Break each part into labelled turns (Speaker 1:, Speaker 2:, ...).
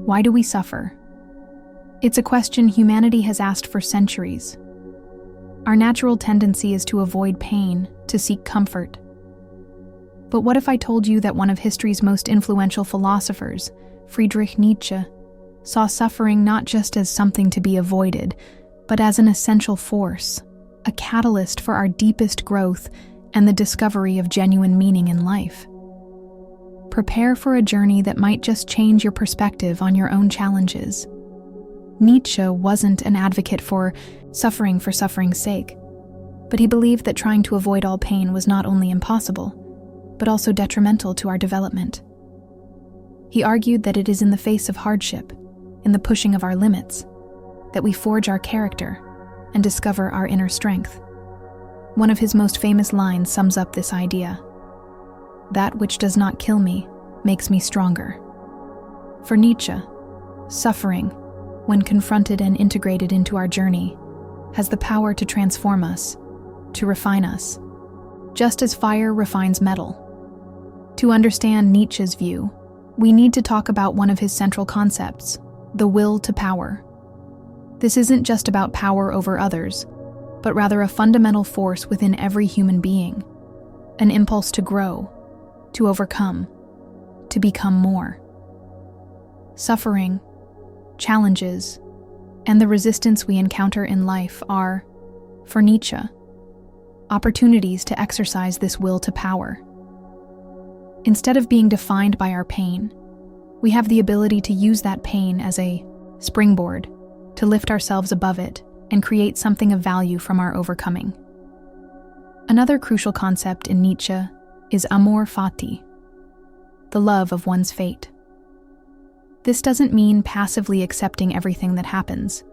Speaker 1: Why do we suffer? It's a question humanity has asked for centuries. Our natural tendency is to avoid pain, to seek comfort. But what if I told you that one of history's most influential philosophers, Friedrich Nietzsche, saw suffering not just as something to be avoided, but as an essential force, a catalyst for our deepest growth and the discovery of genuine meaning in life? Prepare for a journey that might just change your perspective on your own challenges. Nietzsche wasn't an advocate for suffering's sake, but he believed that trying to avoid all pain was not only impossible, but also detrimental to our development. He argued that it is in the face of hardship, in the pushing of our limits, that we forge our character and discover our inner strength. One of his most famous lines sums up this idea: "That which does not kill me makes me stronger." For Nietzsche, suffering, when confronted and integrated into our journey, has the power to transform us, to refine us, just as fire refines metal. To understand Nietzsche's view, we need to talk about one of his central concepts, the will to power. This isn't just about power over others, but rather a fundamental force within every human being, an impulse to grow, to overcome, to become more. Suffering, challenges, and the resistance we encounter in life are, for Nietzsche, opportunities to exercise this will to power. Instead of being defined by our pain, we have the ability to use that pain as a springboard to lift ourselves above it and create something of value from our overcoming. Another crucial concept in Nietzsche is amor fati, the love of one's fate. This doesn't mean passively accepting everything that happens,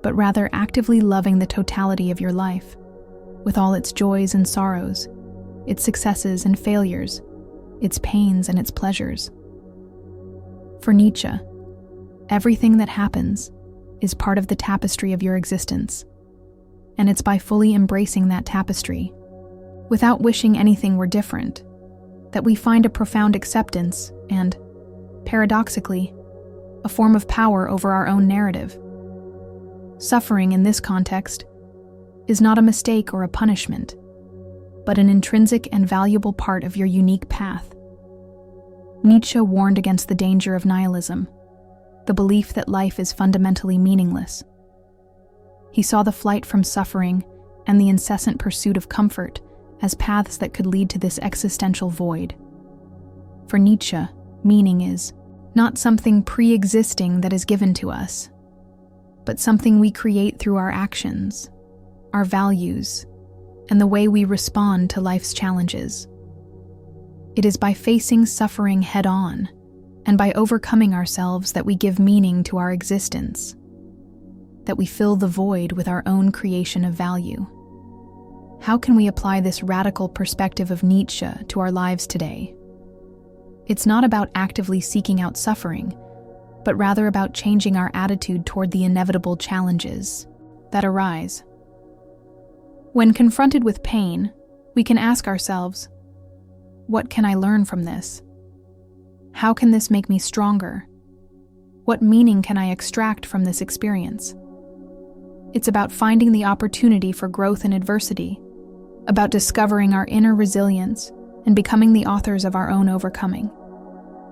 Speaker 1: but rather actively loving the totality of your life, with all its joys and sorrows, its successes and failures, its pains and its pleasures. For Nietzsche, everything that happens is part of the tapestry of your existence, and it's by fully embracing that tapestry, without wishing anything were different, that we find a profound acceptance and, paradoxically, a form of power over our own narrative. Suffering in this context is not a mistake or a punishment, but an intrinsic and valuable part of your unique path. Nietzsche warned against the danger of nihilism, the belief that life is fundamentally meaningless. He saw the flight from suffering and the incessant pursuit of comfort as paths that could lead to this existential void. For Nietzsche, meaning is not something pre-existing that is given to us, but something we create through our actions, our values, and the way we respond to life's challenges. It is by facing suffering head-on and by overcoming ourselves that we give meaning to our existence, that we fill the void with our own creation of value. How can we apply this radical perspective of Nietzsche to our lives today? It's not about actively seeking out suffering, but rather about changing our attitude toward the inevitable challenges that arise. When confronted with pain, we can ask ourselves, what can I learn from this? How can this make me stronger? What meaning can I extract from this experience? It's about finding the opportunity for growth in adversity, about discovering our inner resilience and becoming the authors of our own overcoming.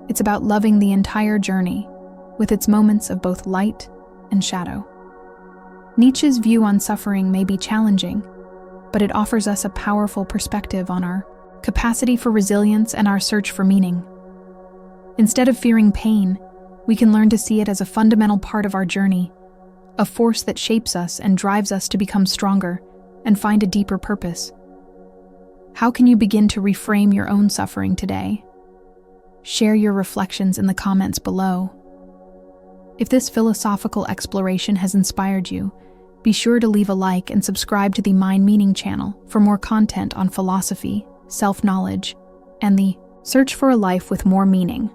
Speaker 1: It's about loving the entire journey, with its moments of both light and shadow. Nietzsche's view on suffering may be challenging, but it offers us a powerful perspective on our capacity for resilience and our search for meaning. Instead of fearing pain, we can learn to see it as a fundamental part of our journey, a force that shapes us and drives us to become stronger and find a deeper purpose. How can you begin to reframe your own suffering today? Share your reflections in the comments below. If this philosophical exploration has inspired you, be sure to leave a like and subscribe to the Mind Meaning channel for more content on philosophy, self-knowledge, and the search for a life with more meaning.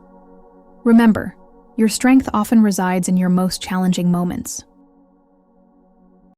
Speaker 1: Remember, your strength often resides in your most challenging moments.